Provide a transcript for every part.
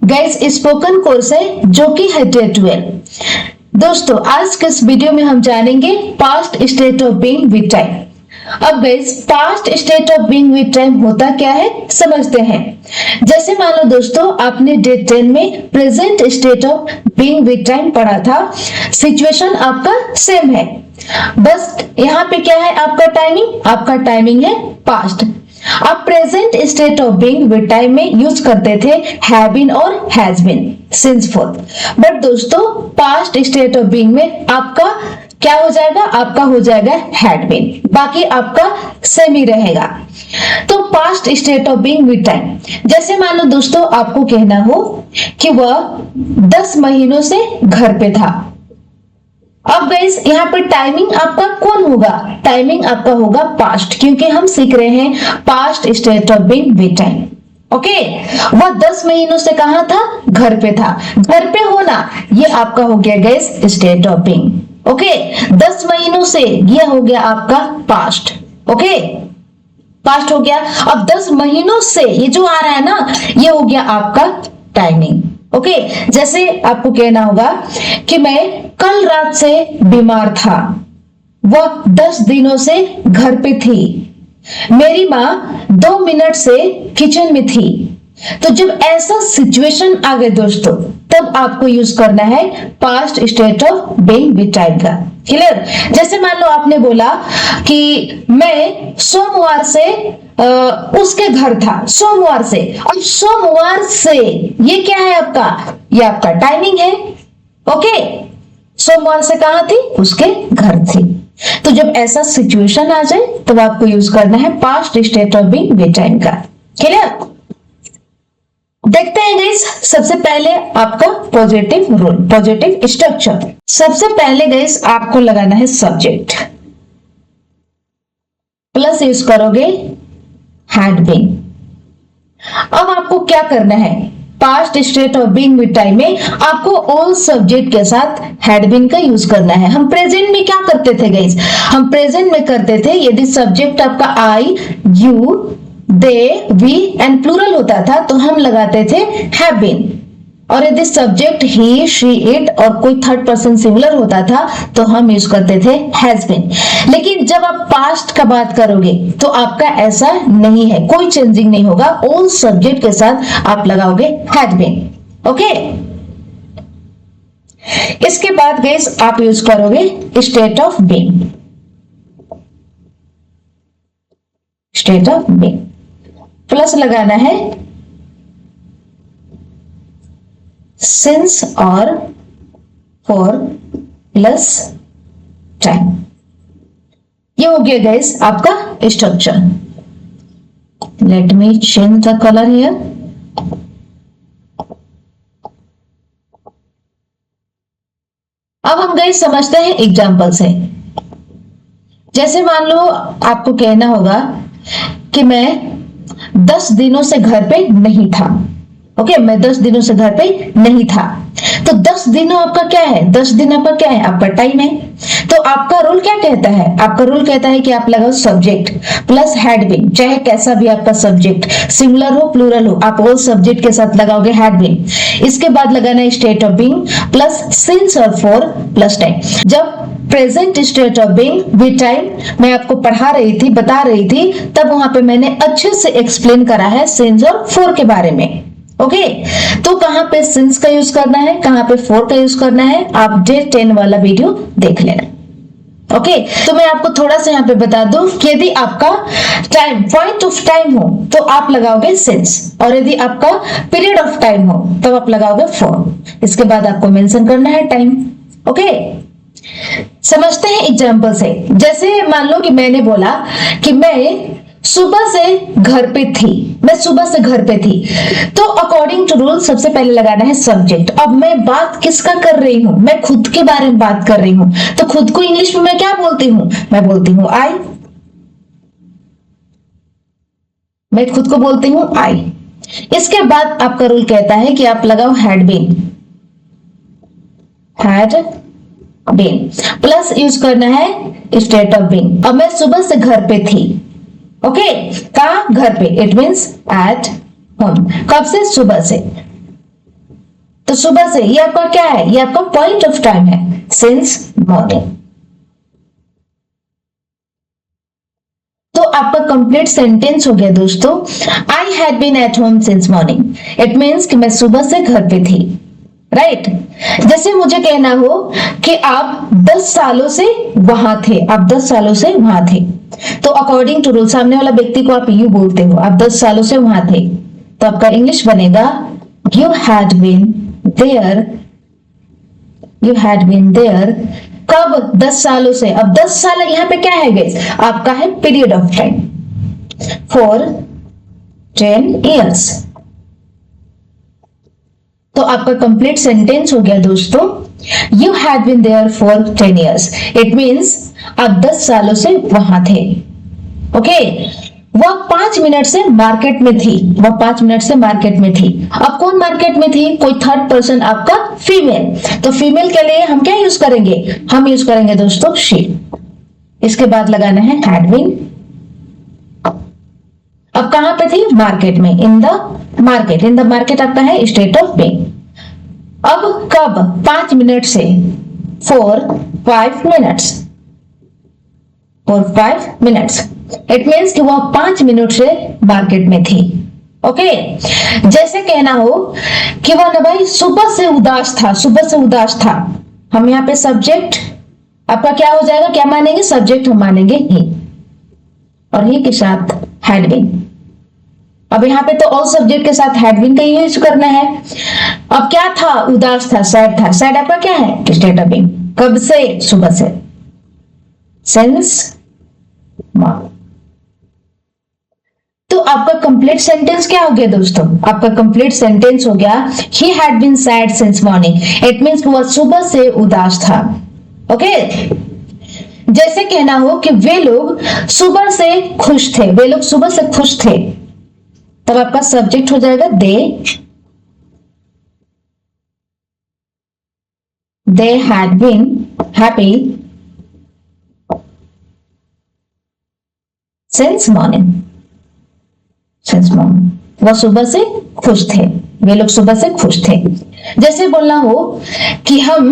Guys spoken course है जो कि है डे 12। दोस्तों आज के इस वीडियो में हम जानेंगे past state of being with time. अब guys past state of being with time होता क्या है समझते हैं। जैसे मान लो दोस्तों आपने डे 10 में present state of being with time पढ़ा था, सिचुएशन आपका सेम है, बस यहाँ पे क्या है आपका टाइमिंग है पास्ट। अब present state of being with time में यूज करते थे हैव बीन और has been since forth. But दोस्तों पास्ट स्टेट ऑफ बीइंग में आपका क्या हो जाएगा, आपका हो जाएगा हैड बीन, बाकी आपका सेम ही रहेगा। तो past state of being with time, जैसे मान लो दोस्तों आपको कहना हो कि वह 10 महीनों से घर पे था। अब गाइस यहाँ पर टाइमिंग आपका कौन होगा, टाइमिंग आपका होगा पास्ट, क्योंकि हम सीख रहे हैं past state of being with time. Okay, वह 10 महीनों से कहां था, घर पे था। घर पे होना ये आपका हो गया guys state of being. Okay, 10 महीनों से ये हो गया आपका पास्ट। ओके, पास्ट हो गया। अब 10 महीनों से ये जो आ रहा है ना, ये हो गया आपका टाइमिंग। ओके, जैसे आपको कहना होगा कि मैं कल रात से बीमार था, वह 10 दिनों से घर पे थी, मेरी माँ 2 मिनट से किचन में थी। तो जब ऐसा सिचुएशन आ गए दोस्तों, तब आपको यूज करना है past state of being with time का। क्लियर? जैसे मान लो आपने बोला कि मैं सोमवार से उसके घर था, सोमवार से। अब सोमवार से ये क्या है आपका, ये आपका टाइमिंग है। ओके, सोमवार से कहां थी, उसके घर थी। तो जब ऐसा सिचुएशन आ जाए तब आपको यूज करना है past state of being with time का। क्लियर? देखते हैं गाइस, सबसे पहले आपका पॉजिटिव रूल, पॉजिटिव स्ट्रक्चर। सबसे पहले गाइस आपको लगाना है सब्जेक्ट, प्लस यूज करोगे हैड बीन। अब आपको क्या करना है, past state of being with time में आपको ऑल सब्जेक्ट के साथ हैड बीन का यूज करना है। हम प्रेजेंट में क्या करते थे गाइस, हम प्रेजेंट में करते थे यदि सब्जेक्ट आपका I, you, they, we and plural होता था तो हम लगाते थे हैव बीन, और यदि सब्जेक्ट ही, शी, इट और कोई थर्ड पर्सन सिंगुलर होता था तो हम यूज करते थे हैज बीन। लेकिन जब आप पास्ट का बात करोगे तो आपका ऐसा नहीं है, कोई चेंजिंग नहीं होगा, ऑल सब्जेक्ट के साथ आप लगाओगे हैड बीन। ओके, इसके बाद गाइस आप यूज करोगे state of being, state of being plus लगाना है सिंस और फॉर प्लस टाइम। ये हो गया गाइस आपका structure. Let me change the colour here. अब हम गाइस समझते हैं एग्जांपल से। जैसे मान लो आपको कहना होगा कि मैं 10 दिनों से घर पे नहीं था। ओके, मैं 10 दिनों से घर पे नहीं था। तो 10 दिनों आपका क्या है, 10 दिन आपका क्या है, आपका टाइम है। तो आपका रूल क्या कहता है, आपका रूल कहता है कि आप लगाओ सब्जेक्ट प्लस हैड बीन, चाहे कैसा भी आपका सब्जेक्ट, सिंगुलर हो प्लूरल हो, आप ऑल सब्जेक्ट के साथ लगाओगे हैड बीन। इसके बाद लगाना है state of being plus since और फॉर प्लस टाइम। जब present state of being with time मैं आपको पढ़ा रही थी, बता रही थी, तब वहां पे मैंने अच्छे से एक्सप्लेन करा है सिंस और फॉर के बारे में। ओके, तो कहां पे सिंस का यूज करना है, कहां पे फॉर का यूज करना है, आप डे 10 वाला वीडियो देख लेना। ओके, तो मैं आपको थोड़ा सा यहाँ पे बता दूं कि यदि आपका टाइम पॉइंट ऑफ टाइम हो तो आप लगाओगे सिंस, और यदि आपका पीरियड ऑफ टाइम हो तब आप लगाओगे फॉर। इसके बाद आपको मेंशन करना है टाइम। ओके, समझते हैं एग्जाम्पल से। जैसे मान लो कि मैंने बोला कि मैं सुबह से घर पे थी, मैं सुबह से घर पे थी, तो अकॉर्डिंग टू रूल सबसे पहले लगाना है सब्जेक्ट। अब मैं बात किसका कर रही हूं, मैं खुद के बारे में बात कर रही हूं, तो खुद को इंग्लिश में मैं क्या बोलती हूं, मैं बोलती हूं आई, मैं खुद को बोलती हूं आई। इसके बाद आपका रूल कहता है कि आप लगाओ had been, had been plus use करना है स्टेट ऑफ बीइंग। अब मैं सुबह से घर पे थी। ओके, कहा, घर पे, इट मीन्स एट होम। कब से, सुबह से। तो सुबह से, ये आपका क्या है, ये आपका पॉइंट ऑफ टाइम है, सिंस मॉर्निंग। तो आपका कंप्लीट सेंटेंस हो गया दोस्तों, I had been at home since morning. It means कि मैं सुबह से घर पे थी, राइट। जैसे मुझे कहना हो कि आप 10 सालों से वहां थे, आप 10 सालों से वहां थे, तो अकॉर्डिंग टू रूल सामने वाला व्यक्ति को आप यू बोलते हो, आप 10 सालों से वहां थे, तो आपका इंग्लिश बनेगा you had been there, you had been there. कब? 10 सालों से। अब 10 साल यहां पे क्या है गाइस, आपका है period of time, for 10 years। तो आपका कंप्लीट सेंटेंस हो गया दोस्तों, you had been there for 10 years। It means आप 10 सालों से वहां थे, ओके। वह 5 मिनट से मार्केट में थी, वह 5 मिनट से मार्केट में थी। अब कौन मार्केट में थी? कोई थर्ड पर्सन, आपका फीमेल। तो फीमेल के लिए हम क्या यूज करेंगे? हम यूज करेंगे दोस्तों शी। इसके बाद लगाना है हैड बीन। अब कहां पे थी? मार्केट में, इन the market. In the market आपका है स्टेट ऑफ बीइंग। अब कब? 5 मिनट से, for 5 minutes, for 5 minutes. It means कि वह 5 मिनट से मार्केट में थी, ओके। जैसे कहना हो कि वह ना भाई सुबह से उदास था, सुबह से उदास था, हम यहाँ पे सब्जेक्ट आपका क्या हो जाएगा, क्या मानेंगे? सब्जेक्ट हम मानेंगे ही, और ही के साथ हैड बीन। अब यहाँ पे तो ऑल सब्जेक्ट के साथ हैड बीन का यूज करना है। अब क्या था? उदास था, सैड था। सैड आपका क्या है? State of being. कब से? सुबह से, सिंस मॉर्निंग। तो आपका कंप्लीट सेंटेंस क्या हो गया दोस्तों? आपका कंप्लीट सेंटेंस हो गया he had been sad since morning. It means वह सुबह से उदास था, ओके। जैसे कहना हो कि वे लोग सुबह से खुश थे, वे लोग सुबह से खुश थे, तब आपका सब्जेक्ट हो जाएगा they had been happy since morning. Since morning, वह सुबह से खुश थे, वे लोग सुबह से खुश थे। जैसे बोलना हो कि हम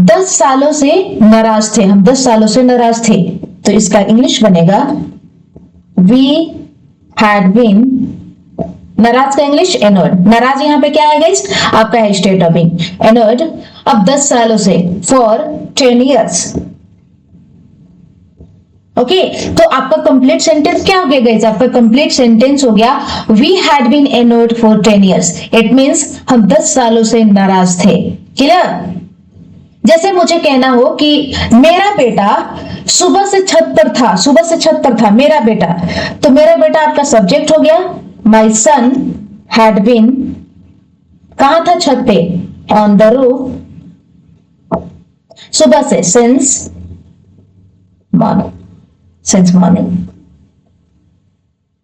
10 सालों से नाराज थे, हम 10 सालों से नाराज थे, तो इसका इंग्लिश बनेगा वी हैड बीन, नाराज का इंग्लिश एनोयड। नाराज यहां पे क्या है गाइस? आपका है स्टेट ऑफ बीइंग, एनोयड। अब 10 सालों से, फॉर 10 years, ओके। तो आपका कंप्लीट सेंटेंस क्या हो गया गाइस? आपका कंप्लीट सेंटेंस हो गया we had been annoyed for 10 years। It means हम 10 सालों से नाराज थे, क्लियर। जैसे मुझे कहना हो कि मेरा बेटा सुबह से छत पर था, सुबह से छत पर था मेरा बेटा, तो मेरा बेटा आपका सब्जेक्ट हो गया, माई सन हैड बीन, कहां था? छत पे, ऑन द रूफ, सुबह से, since morning, since morning,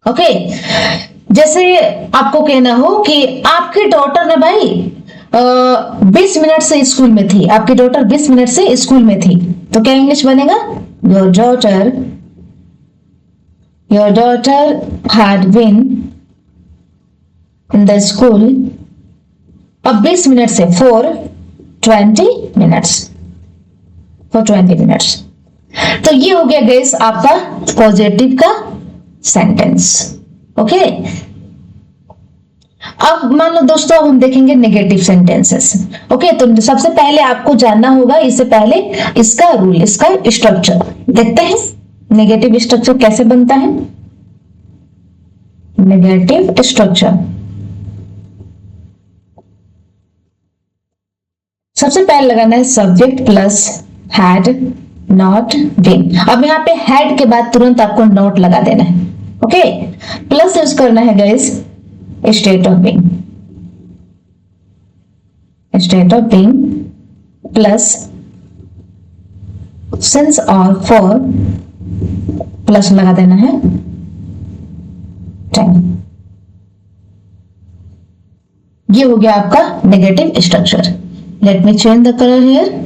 okay. जैसे आपको कहना हो कि आपकी डॉटर ना भाई 20 मिनट से स्कूल में थी, आपकी डॉटर 20 मिनट से स्कूल में थी, तो क्या इंग्लिश बनेगा? Your daughter had been in the school, अब 20 मिनट से, फॉर 20 मिनट्स, फॉर 20 मिनट्स। तो ये हो गया गाइस आपका पॉजिटिव का सेंटेंस, ओके। अब मान लो दोस्तों, अब हम देखेंगे नेगेटिव सेंटेंसेस, ओके। तो सबसे पहले आपको जानना होगा, इससे पहले इसका रूल, इसका स्ट्रक्चर देखते हैं, नेगेटिव स्ट्रक्चर कैसे बनता है। नेगेटिव स्ट्रक्चर, सबसे पहले लगाना है subject plus had not been. अब यहाँ पे हैड के बाद तुरंत आपको नॉट लगा देना है, ओके। प्लस यूज करना है guys state of being, state of being plus since और फॉर, प्लस लगा देना है टाइम। ये हो गया आपका negative structure. Let me change the colour here.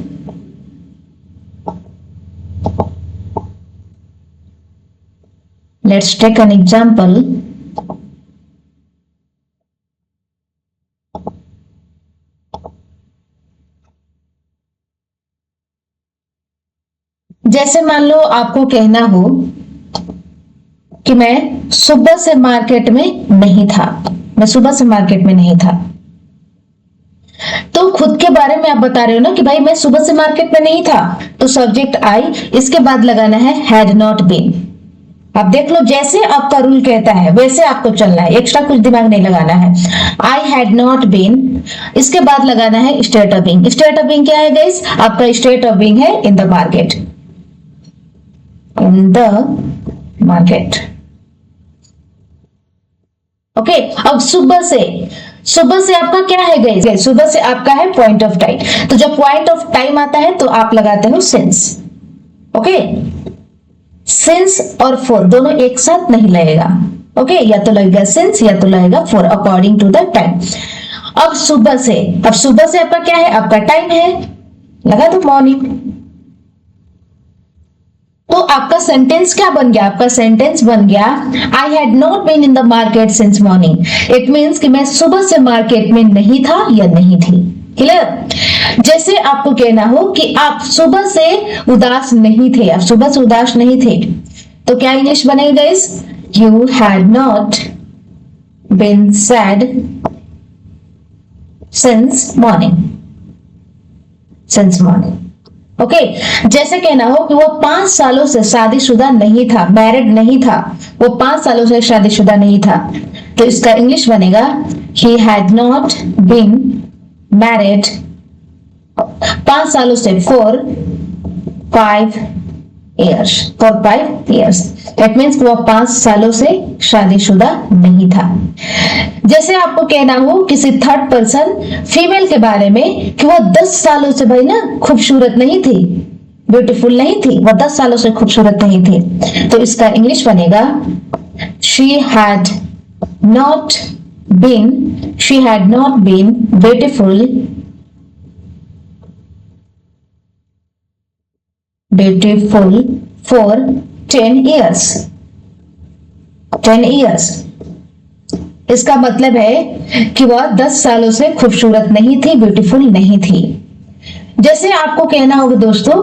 Let's take an example. जैसे मान लो आपको कहना हो कि मैं सुबह से मार्केट में नहीं था, मैं सुबह से मार्केट में नहीं था, तो खुद के बारे में आप बता रहे हो ना कि भाई मैं सुबह से मार्केट में नहीं था, तो सब्जेक्ट आई, इसके बाद लगाना है हैड नॉट बीन। आप देख लो, जैसे आपका रूल कहता है वैसे आपको चलना है, एक्स्ट्रा कुछ दिमाग नहीं लगाना है। आई हैड नॉट बीन, इसके बाद लगाना है state of being. State of being क्या है गाइस? आपका स्टेट ऑफ बीइंग है इन the market, in the market. Okay, अब सुबह से आपका क्या है गाइस? सुबह से आपका है पॉइंट ऑफ टाइम, तो जब पॉइंट ऑफ टाइम आता है तो आप लगाते हो सिंस। ओके, सिंस और फॉर दोनों एक साथ नहीं लगेगा। ओके, या तो लगेगा सिंस या तो लगेगा for, according to the time. अब सुबह से आपका क्या है? आपका टाइम है, लगा दो मॉर्निंग। तो आपका सेंटेंस क्या बन गया? आपका सेंटेंस बन गया I had not been in the market since morning. It means कि मैं सुबह से मार्केट में नहीं था या नहीं थी। क्लियर? जैसे आपको कहना हो कि आप सुबह से उदास नहीं थे, आप सुबह से उदास नहीं थे, तो क्या इंग्लिश बनेगा इस? You had not been sad since morning, since morning. Okay, जैसे कहना हो कि वो 5 सालों से शादीशुदा नहीं था, मैरिड नहीं था, वो 5 सालों से शादीशुदा नहीं था, तो इसका इंग्लिश बनेगा he had not been married 5 सालों से for 5 years, for 5 years। That means वो 5 सालों से शादीशुदा नहीं था। जैसे आपको कहना हो किसी थर्ड पर्सन फीमेल के बारे में कि वो 10 सालों से भाई ना खूबसूरत नहीं थी, ब्यूटीफुल नहीं थी, वो 10 सालों से खूबसूरत नहीं थी, तो इसका इंग्लिश बनेगा she had not been beautiful for 10 years। 10 years इसका मतलब है कि वह 10 सालों से खूबसूरत नहीं थी, ब्यूटीफुल नहीं थी। जैसे आपको कहना होगा दोस्तों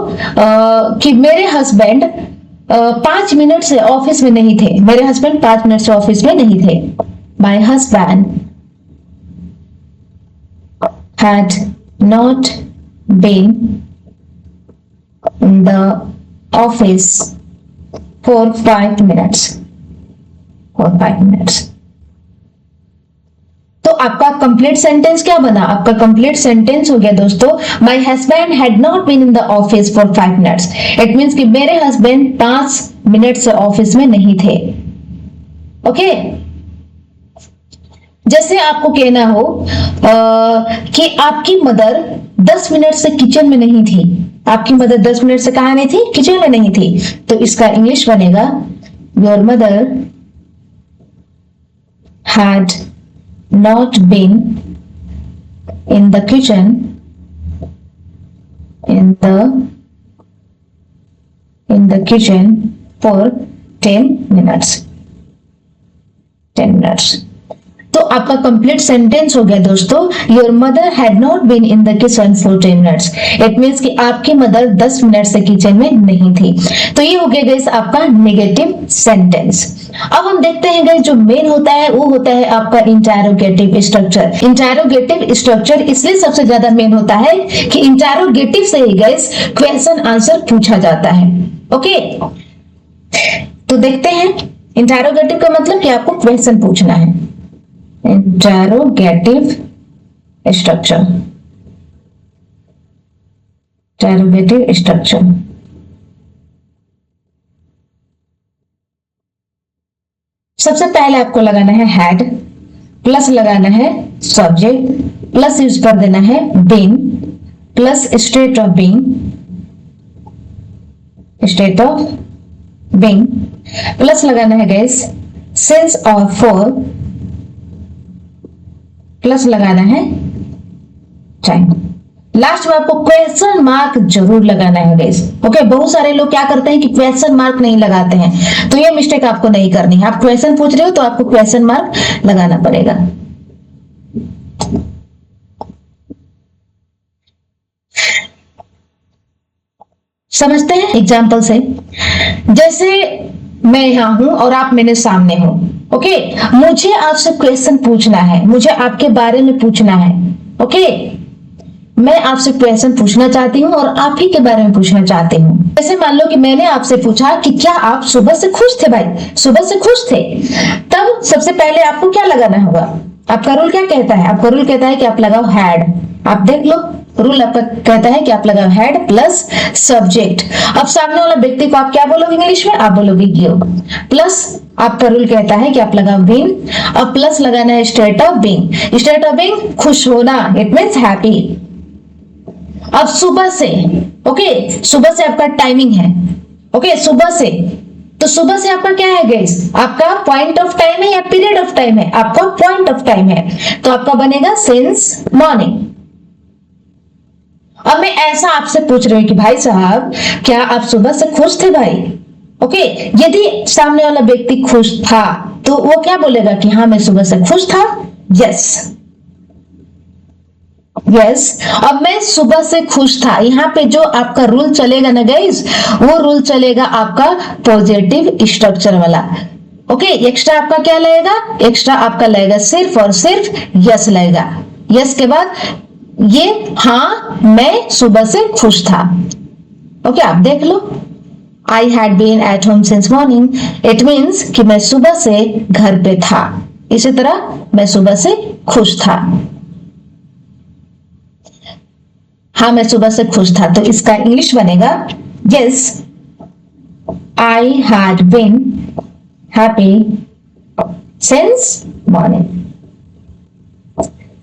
कि मेरे हस्बैंड 5 मिनट से ऑफिस में नहीं थे, मेरे हस्बैंड 5 मिनट से ऑफिस में नहीं थे। My husband had not been in the office for 5 minutes, for 5 minutes। तो आपका कंप्लीट सेंटेंस क्या बना? आपका कंप्लीट सेंटेंस हो गया दोस्तों, my husband had not been in the office for 5 minutes. It means कि मेरे हस्बैंड 5 मिनट से ऑफिस में नहीं थे। ओके, जैसे आपको कहना हो कि आपकी मदर 10 मिनट से किचन में नहीं थी, आपकी मदर 10 मिनट से कहां नहीं थी? किचन में नहीं थी, तो इसका इंग्लिश बनेगा your mother had not been in the kitchen in the kitchen for 10 minutes। 10 minutes। तो आपका कंप्लीट सेंटेंस हो गया दोस्तों, your mother had not been in the kitchen for 10 minutes. It means कि आपकी मदर 10 मिनट से kitchen में नहीं थी। तो ये हो गया गाइस आपका नेगेटिव सेंटेंस। अब हम देखते हैं गाइस जो मेन होता है वो होता है आपका इंटरोगेटिव स्ट्रक्चर। इंटरोगेटिव स्ट्रक्चर इसलिए सबसे ज्यादा मेन होता है कि इंटरोगेटिव से ही गाइस क्वेश्चन आंसर पूछा जाता है। ओके, तो देखते हैं इंटरोगेटिव का मतलब कि आपको क्वेश्चन पूछना है। Interrogative structure, interrogative structure. सबसे पहले आपको लगाना है हैड, प्लस लगाना है सब्जेक्ट, प्लस यूज कर देना है been, plus state of being, state of being, plus लगाना है गाइस सिंस और फॉर, प्लस लगाना है टाइम। लास्ट में आपको क्वेश्चन मार्क जरूर लगाना है गाइस। ओके, बहुत सारे लोग क्या करते हैं कि क्वेश्चन मार्क नहीं लगाते हैं, तो ये मिस्टेक आपको नहीं करनी है। आप क्वेश्चन पूछ रहे हो तो आपको क्वेश्चन मार्क लगाना पड़ेगा। समझते हैं एग्जाम्पल से। जैसे मैं यहाँ हूं और आप मेरे सामने हो, ओके, मुझे आपसे क्वेश्चन पूछना है, मुझे आपके बारे में पूछना है, ओके, मैं आपसे क्वेश्चन पूछना चाहती हूँ और आप ही के बारे में पूछना चाहती हूँ। जैसे मान लो कि मैंने आपसे पूछा कि क्या आप सुबह से खुश थे भाई, सुबह से खुश थे, तब सबसे पहले आपको क्या लगाना होगा? आपका रूल क्या कहता है? आपका रूल कहता है कि आप लगाओ हैड। आप देख लो, रूल आपका कहता है कि आप लगाओ हैड प्लस सब्जेक्ट। अब सामने वाला व्यक्ति को आप क्या बोलोगे इंग्लिश में? आप बोलोगे गिव, प्लस आपका रूल कहता है कि आप लगाओ बीन। अब प्लस लगाना है state of being. State of being खुश होना, इट मींस हैप्पी। अब सुबह से, ओके, सुबह से आपका टाइमिंग है, ओके, सुबह से, तो सुबह से आपका क्या है गाइस? आपका पॉइंट ऑफ टाइम है या पीरियड ऑफ टाइम है? आपका पॉइंट ऑफ टाइम है, तो आपका बनेगा सिंस मॉर्निंग। अब मैं ऐसा आपसे पूछ रही हूँ कि भाई साहब क्या आप सुबह से खुश थे भाई? ओके, यदि सामने वाला व्यक्ति खुश था तो वो क्या बोलेगा कि हाँ मैं सुबह से खुश था, यस यस। अब मैं सुबह से खुश था, यहाँ पे जो आपका रूल चलेगा ना गाइस, वो रूल चलेगा आपका पॉजिटिव स्ट्रक्चर वाला। ओके, एक्स्ट्रा आपका क्या लगेगा? एक्स्ट्रा आपका लगेगा सिर्फ और सिर्फ यस लगेगा। यस के बाद ये हाँ मैं सुबह से खुश था। ओके, आप देख लो, I had been at home since morning, it means कि मैं सुबह से घर पे था। इसी तरह मैं सुबह से खुश था, हाँ मैं सुबह से खुश था, तो इसका इंग्लिश बनेगा yes I had been happy since morning.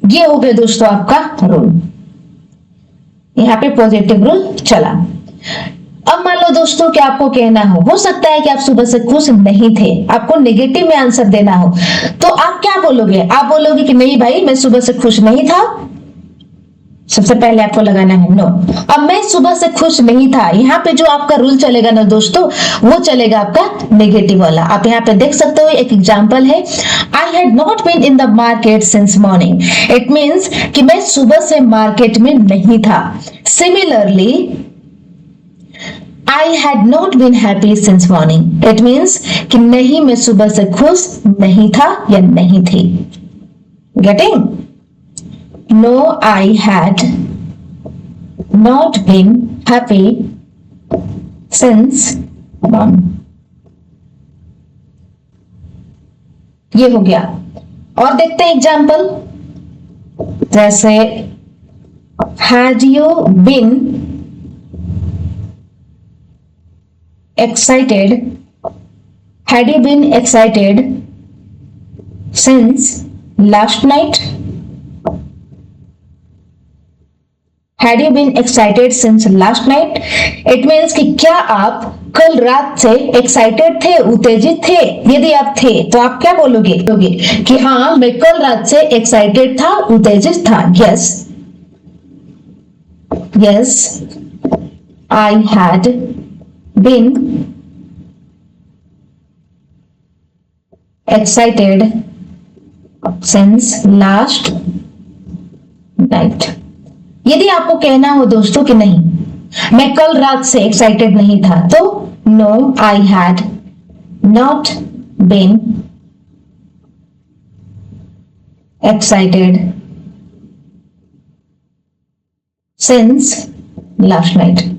ये हो गया दोस्तों आपका रूल, यहाँ पे पॉजिटिव रूल चला। अब मान लो दोस्तों कि आपको कहना हो सकता है कि आप सुबह से खुश नहीं थे, आपको नेगेटिव में आंसर देना हो, तो आप क्या बोलोगे? आप बोलोगे कि नहीं भाई मैं सुबह से खुश नहीं था, सबसे पहले आपको लगाना है नो। अब मैं सुबह से खुश नहीं था, यहाँ पे जो आपका रूल चलेगा ना दोस्तों, वो चलेगा आपका नेगेटिव वाला। आप यहाँ पे देख सकते हो, एक एग्जांपल है, I had not been in the market since morning, it means कि मैं सुबह से मार्केट में नहीं था। Similarly I had not been happy since morning, it means कि नहीं मैं सुबह से खुश नहीं था या नहीं थी। Getting? No, I had not been happy since morning. ये हो गया। और देखते हैं एग्जाम्पल, जैसे had you been excited, had you been excited since last night? Had you been excited since last night? It means कि क्या आप कल रात से एक्साइटेड थे, उत्तेजित थे? यदि आप थे तो आप क्या बोलोगे? कि हाँ मैं कल रात से एक्साइटेड था, उत्तेजित था। Yes yes I had been excited since last night. यदि आपको कहना हो दोस्तों कि नहीं मैं कल रात से एक्साइटेड नहीं था, तो no I had not been excited since last night.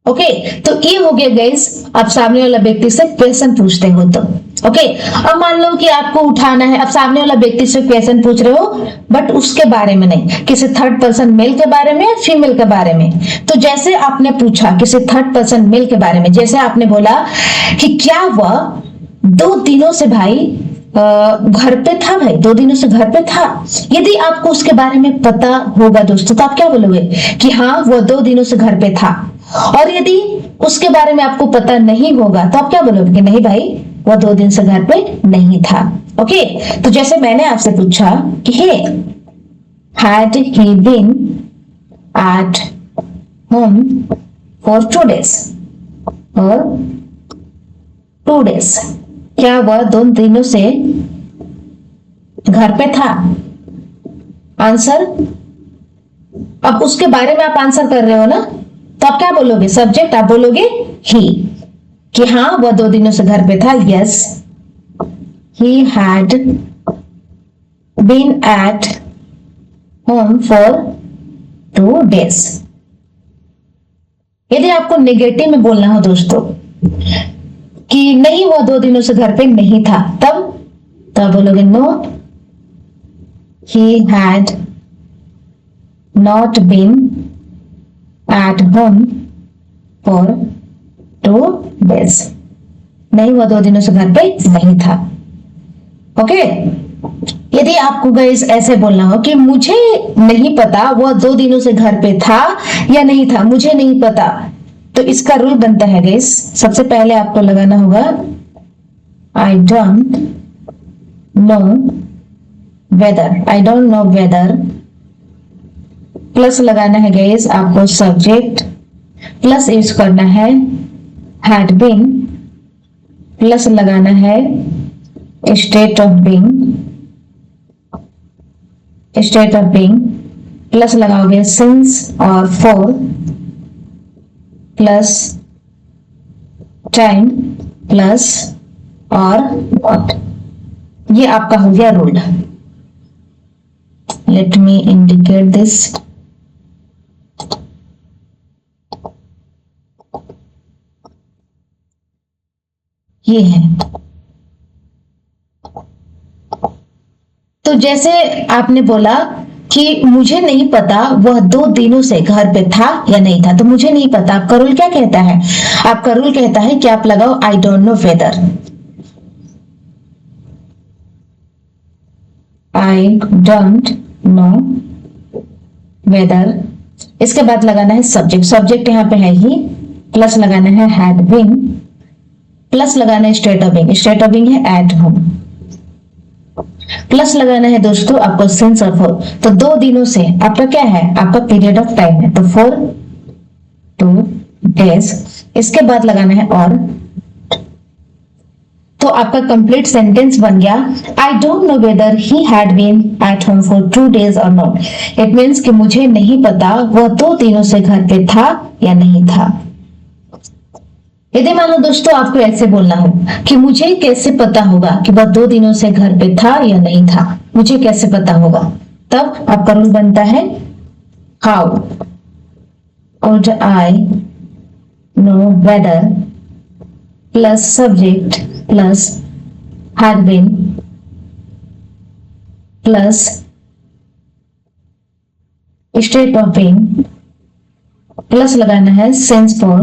Okay, तो ये हो गया गाइस, आप सामने वाला व्यक्ति से क्वेश्चन पूछते हो तो। ओके, अब मान लो कि आपको उठाना है, अब सामने वाला व्यक्ति से क्वेश्चन पूछ रहे हो बट उसके बारे में नहीं, किसी थर्ड पर्सन मेल के बारे में, फीमेल के बारे में। तो जैसे आपने पूछा किसी थर्ड पर्सन मेल के बारे में, जैसे आपने बोला कि क्या वह 2 दिनों से भाई घर पे था, भाई 2 दिनों से घर पे था। यदि आपको उसके बारे में पता होगा दोस्तों तो आप क्या बोलोगे? कि हाँ वो 2 दिनों से घर पे था। और यदि उसके बारे में आपको पता नहीं होगा तो आप क्या बोलोगे? कि नहीं भाई वो 2 दिन से घर पे नहीं था। ओके, तो जैसे मैंने आपसे पूछा कि he had he been at home for 2 days और 2 days, क्या वह 2 दिनों से घर पे था? आंसर अब उसके बारे में आप आंसर कर रहे हो ना, तो आप क्या बोलोगे? सब्जेक्ट आप बोलोगे ही, कि हाँ वह 2 दिनों से घर पे था। Yes, he had been at home for 2 days। यदि आपको नेगेटिव में बोलना हो दोस्तों कि नहीं वह 2 दिनों से घर पे नहीं था, तब बोलोगे no, he had not been at home for 2 days। नहीं वह 2 दिनों से घर पे नहीं था। ओके, यदि आपको गाइस ऐसे बोलना हो कि मुझे नहीं पता वह 2 दिनों से घर पे था या नहीं था, मुझे नहीं पता, तो इसका रूल बनता है गाइस, सबसे पहले आपको लगाना होगा आई don't know weather. I don't know whether plus लगाना है गाइस आपको सब्जेक्ट, प्लस यूज करना है हैड बीन, प्लस लगाना है state of being, state of being plus लगाओगे सिंस और फॉर, प्लस टाइम प्लस और नॉट। ये आपका हो गया rule. Let me indicate this. ये है। तो जैसे आपने बोला कि मुझे नहीं पता वह 2 दिनों से घर पे था या नहीं था, तो मुझे नहीं पता आपका रूल क्या कहता है? आपका रूल कहता है कि आप लगाओ आई don't know weather. I don't know weather, इसके बाद लगाना है सब्जेक्ट, सब्जेक्ट यहां पे है ही, प्लस लगाना है हैड बीन, प्लस लगाना है state of being, state of being है एट होम, प्लस लगाना है दोस्तों आपको सिंस और फॉर। तो 2 दिनों से आपका क्या है? आपका पीरियड ऑफ टाइम है, तो फॉर 2 days। इसके बाद लगाना है और, तो आपका कंप्लीट सेंटेंस बन गया I don't know whether he had been at home for 2 days और नॉट। इट मीन्स कि मुझे नहीं पता वह 2 दिनों से घर पे था या नहीं था। यदि मान लो दोस्तों आपको ऐसे बोलना हो कि मुझे कैसे पता होगा कि वह 2 दिनों से घर पे था या नहीं था, मुझे कैसे पता होगा, तब आपका रूल बनता है how would I know whether plus subject plus had been plus state of being plus लगाना है सिंस फॉर,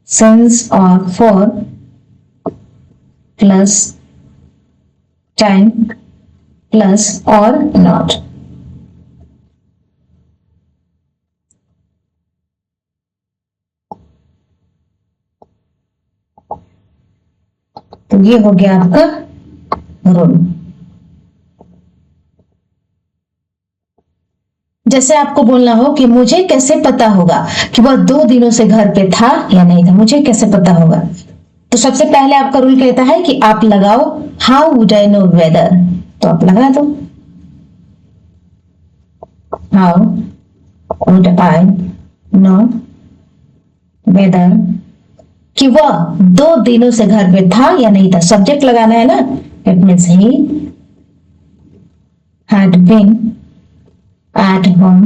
सिंस और फॉर प्लस टाइम प्लस और नॉट। तो ये हो गया आपका रूल। जैसे आपको बोलना हो कि मुझे कैसे पता होगा कि वह 2 दिनों से घर पे था या नहीं था, मुझे कैसे पता होगा, तो सबसे पहले आपका रूल कहता है कि आप लगाओ how would I know weather. तो आप लगा दो how would I know weather, कि वह 2 दिनों से घर पे था या नहीं था। सब्जेक्ट लगाना है ना, it means he had been at home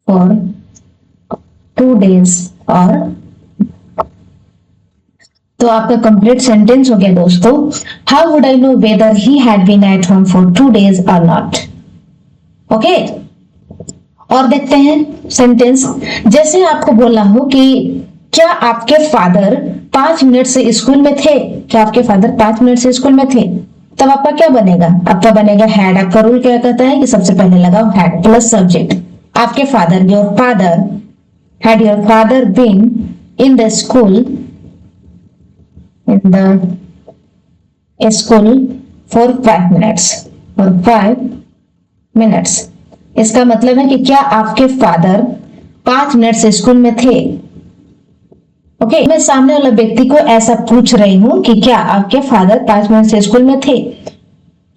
for 2 days और, तो आपका कंप्लीट सेंटेंस हो गया दोस्तों how would I know whether he had been at home for 2 days और नॉट। ओके, और देखते हैं सेंटेंस। जैसे आपको बोलना हो कि क्या आपके फादर 5 मिनट से स्कूल में थे, क्या आपके फादर 5 मिनट से स्कूल में थे, तब आपका क्या बनेगा? आपका बनेगा हैड। आपका रूल क्या कहता है कि सबसे पहले लगाओ हैड प्लस सब्जेक्ट, आपके father, your father, had your father been in the school, in the school for 5 minutes, for 5 minutes। इसका मतलब है कि क्या आपके फादर 5 मिनट से स्कूल में थे। ओके, मैं सामने वाले व्यक्ति को ऐसा पूछ रही हूं कि क्या आपके फादर 5 मिनट से स्कूल में थे,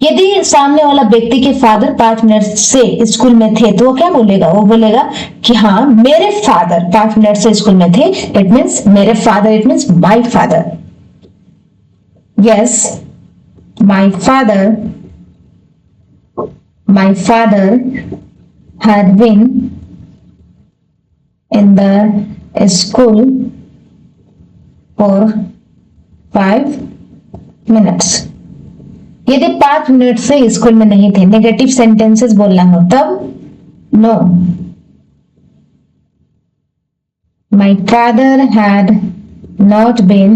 यदि सामने वाला व्यक्ति के फादर 5 मिनट से स्कूल में थे तो वो क्या बोलेगा, वो बोलेगा कि हाँ मेरे फादर 5 मिनट से स्कूल में थे। इट मीन्स मेरे father, it means my father. Yes, my father had been in the school for 5 minutes। यदि 5 मिनट से स्कूल में नहीं थे, नेगेटिव सेंटेंसेस बोलना हो तब no, my father had not been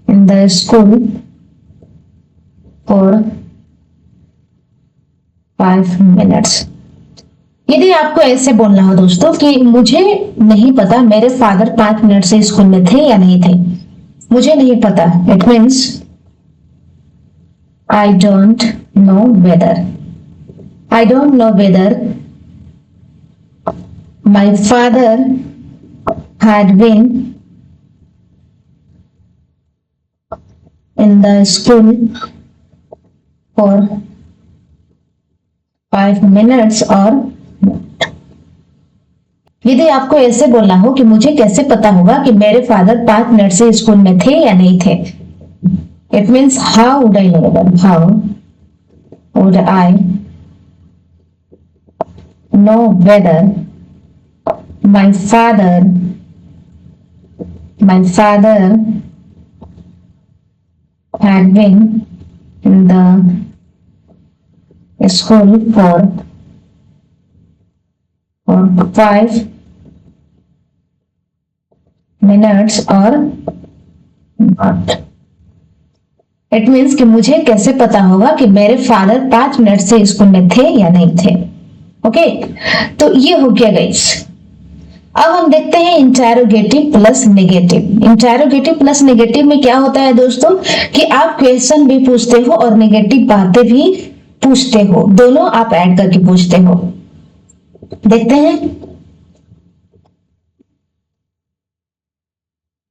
in the school for 5 minutes. यदि आपको ऐसे बोलना हो दोस्तों कि मुझे नहीं पता मेरे फादर 5 मिनट से स्कूल में थे या नहीं थे, मुझे नहीं पता, it means I don't know whether my father had been in the school for 5 minutes. और यदि आपको ऐसे बोलना हो कि मुझे कैसे पता होगा कि मेरे फादर 5 मिनट से स्कूल में थे या नहीं थे, it means how would I no, how would I know whether my father had been in the school for 5 minutes or not। It means कि मुझे कैसे पता होगा कि मेरे फादर 5 मिनट से स्कूल में थे या नहीं थे। ओके, तो ये हो गया गाइस। अब हम देखते हैं interrogative plus negative. Interrogative plus negative में क्या होता है दोस्तों कि आप क्वेश्चन भी पूछते हो और नेगेटिव बातें भी पूछते हो, दोनों आप ऐड करके पूछते हो। देखते हैं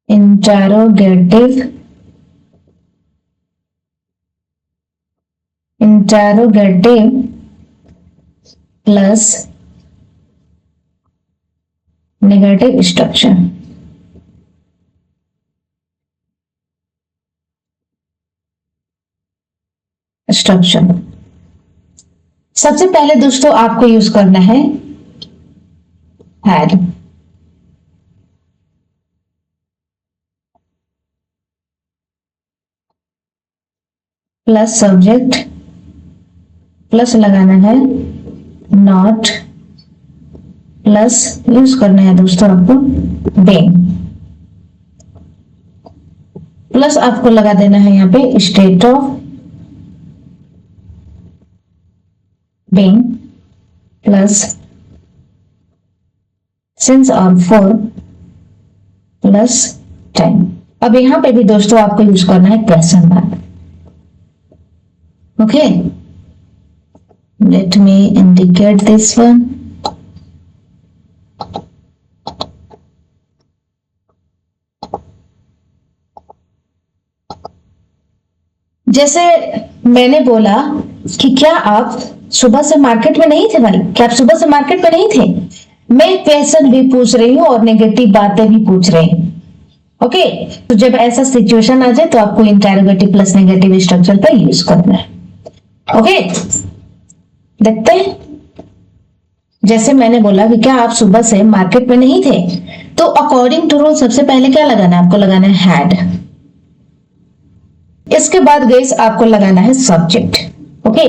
इंटेरोगेटिव प्लस नेगेटिव स्ट्रक्चर। सबसे पहले दोस्तों आपको यूज करना है हैड। प्लस सब्जेक्ट, प्लस लगाना है नॉट, प्लस यूज करना है दोस्तों आपको बीइंग, प्लस आपको लगा देना है यहाँ पे state of being, plus since और फॉर, प्लस टाइम। अब यहां पे भी दोस्तों आपको यूज करना है question mark. Okay, let me indicate this one। जैसे मैंने बोला कि क्या आप सुबह से मार्केट में नहीं थे भाई, क्या आप सुबह से मार्केट में नहीं थे, मैं क्वेश्चन भी पूछ रही हूँ और नेगेटिव बातें भी पूछ रही हूँ। ओके, तो जब ऐसा सिचुएशन आ जाए तो आपको इंटेरोगेटिव प्लस नेगेटिव स्ट्रक्चर का यूज करना है। ओके, देखते हैं। जैसे मैंने बोला कि क्या आप सुबह से मार्केट में नहीं थे, तो अकॉर्डिंग टू रूल सबसे पहले क्या लगाना है, आपको लगाना है हैड। इसके बाद गाइस आपको लगाना है सब्जेक्ट। ओके,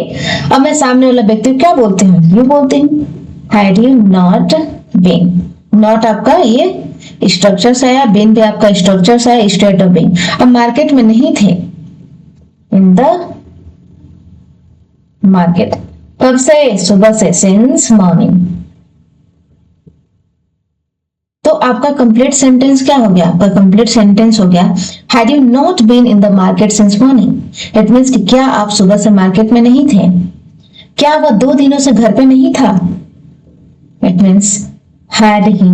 अब मैं सामने वाला व्यक्ति क्या बोलती हूँ, यू बोलती हूँ had you not been. Not आपका ये स्ट्रक्चर से आया, बीन भी आपका स्ट्रक्चर से आया, स्टेट ऑफ बीइंग। अब मार्केट में नहीं थे, इन द मार्केट, कब से, सुबह से, सिंस मॉर्निंग। तो आपका कंप्लीट सेंटेंस क्या हो गया, आपका कंप्लीट सेंटेंस हो गया had you not been in the market since morning. It means कि क्या आप सुबह से मार्केट में नहीं थे, क्या वह 2 दिनों से घर पे नहीं था। It means had he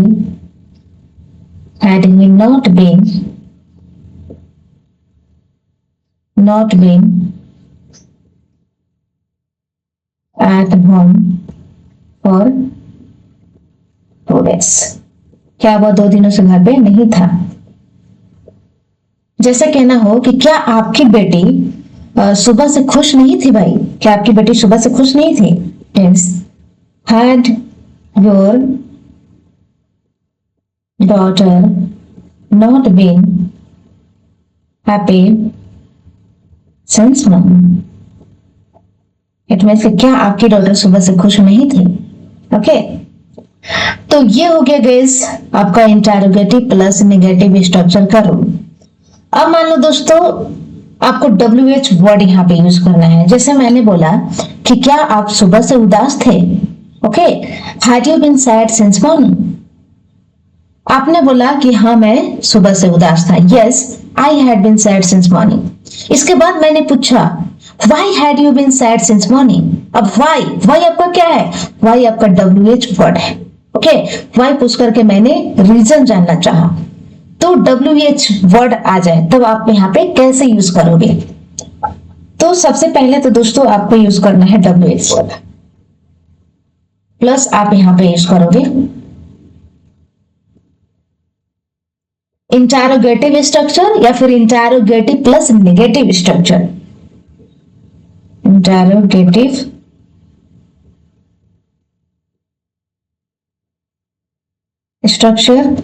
not been at home for 2 days। क्या वह 2 दिनों से घर पे नहीं था। जैसे कहना हो कि क्या आपकी बेटी सुबह से खुश नहीं थी भाई, क्या आपकी बेटी सुबह से खुश नहीं थी। Means had your daughter not been happy since morning। It means क्या आपकी डॉटर सुबह से खुश नहीं थी। ओके तो ये हो गया गाइस आपका इंटरोगेटिव प्लस नेगेटिव स्ट्रक्चर का रूल। अब मान लो दोस्तों आपको WH वर्ड यहाँ पे यूज करना है। जैसे मैंने बोला कि क्या आप सुबह से उदास थे। Okay had you been sad since morning. आपने बोला कि हाँ मैं सुबह से उदास था। Yes I had been sad since morning. इसके बाद मैंने पूछा why had you been sad since morning. अब व्हाई आपका क्या है, व्हाई आपका WH वर्ड है। ओके व्हाई पूछ करके मैंने रीजन जानना चाहा तो WH वर्ड आ जाए तब आप यहाँ पे कैसे यूज करोगे। तो सबसे पहले तो दोस्तों आपको यूज करना है WH वर्ड प्लस आप यहाँ पे यूज करोगे इंटरोगेटिव स्ट्रक्चर या फिर interrogative plus negative structure. Interrogative structure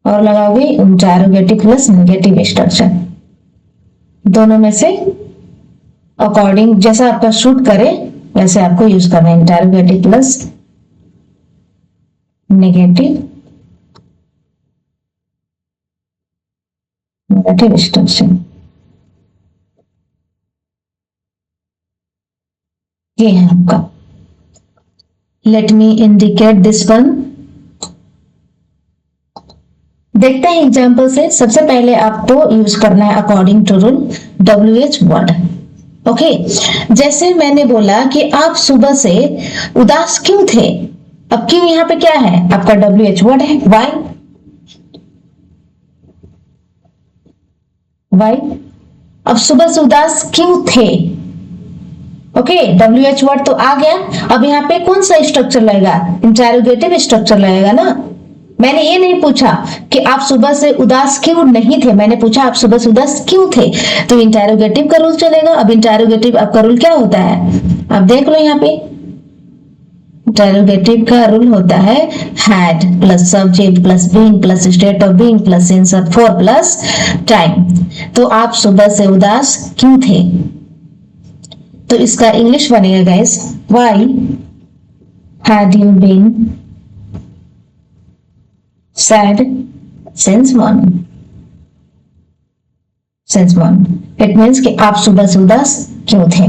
और लगाओगे इंटरोगेटिव प्लस नेगेटिव स्ट्रक्चर। दोनों में से अकॉर्डिंग जैसा आपका सूट करे वैसे आपको यूज करना है इंटरोगेटिव प्लस नेगेटिव स्ट्रक्चर। ये है आपका। Let me indicate this one. देखते हैं एग्जाम्पल से। सबसे पहले आपको यूज करना है according to rule WH word. Okay जैसे मैंने बोला कि आप सुबह से उदास क्यों थे। अब क्यों यहाँ पे क्या है आपका WH वर्ड है व्हाई। अब सुबह से उदास क्यों थे। ओके WH वर्ड तो आ गया। अब यहाँ पे कौन सा स्ट्रक्चर लगेगा, इंटरोगेटिव स्ट्रक्चर लगेगा ना। मैंने ये नहीं पूछा कि आप सुबह से उदास क्यों नहीं थे, मैंने पूछा आप सुबह से उदास क्यों थे, तो इंटरोगेटिव का रूल चलेगा। अब इंटरोगेटिव आपका रूल क्या होता है आप देख लो यहाँ पे। इंटरोगेटिव का रूल होता है had plus subject plus being plus state of being plus since of for plus time. तो आप सुबह से उदास क्यों थे, तो इसका इंग्लिश बनेगा guys why had you been sad since morning. Since morning it means कि आप सुबह से उदास क्यों थे।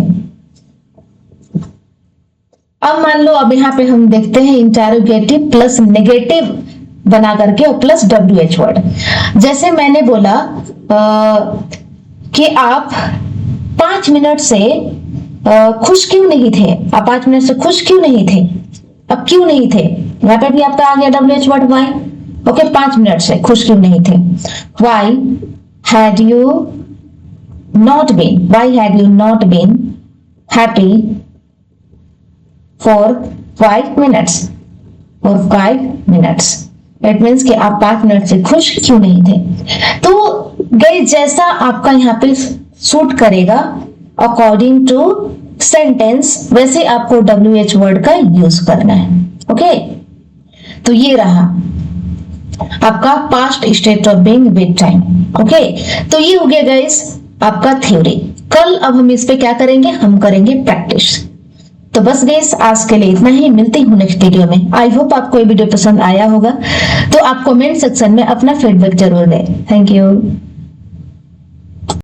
अब मान लो अब यहाँ पे हम देखते हैं इंटरोगेटिव प्लस नेगेटिव बना करके और प्लस WH वर्ड। जैसे मैंने बोला कि आप 5 मिनट से खुश क्यों नहीं थे। आप 5 मिनट से खुश क्यों नहीं थे। अब क्यों नहीं थे यहाँ पे भी आपका आ गया WH word why. Okay 5 minute से खुश क्यों नहीं थे। Why had you not been happy for 5 minutes. It means कि आप 5 मिनट से खुश क्यों नहीं थे। तो गाइस जैसा आपका यहाँ पे सूट करेगा अकॉर्डिंग टू सेंटेंस वैसे आपको WH वर्ड का यूज करना है। ओके तो ये रहा आपका past state of being with time. Okay तो ये हो गया गाइस आपका थ्योरी। कल अब हम इस पे क्या करेंगे, हम करेंगे प्रैक्टिस। तो बस गाइस आज के लिए इतना ही, मिलती हूँ नेक्स्ट वीडियो में। आई होप आपको ये वीडियो पसंद आया होगा। तो आप कमेंट सेक्शन में अपना फीडबैक जरूर दें। Thank you.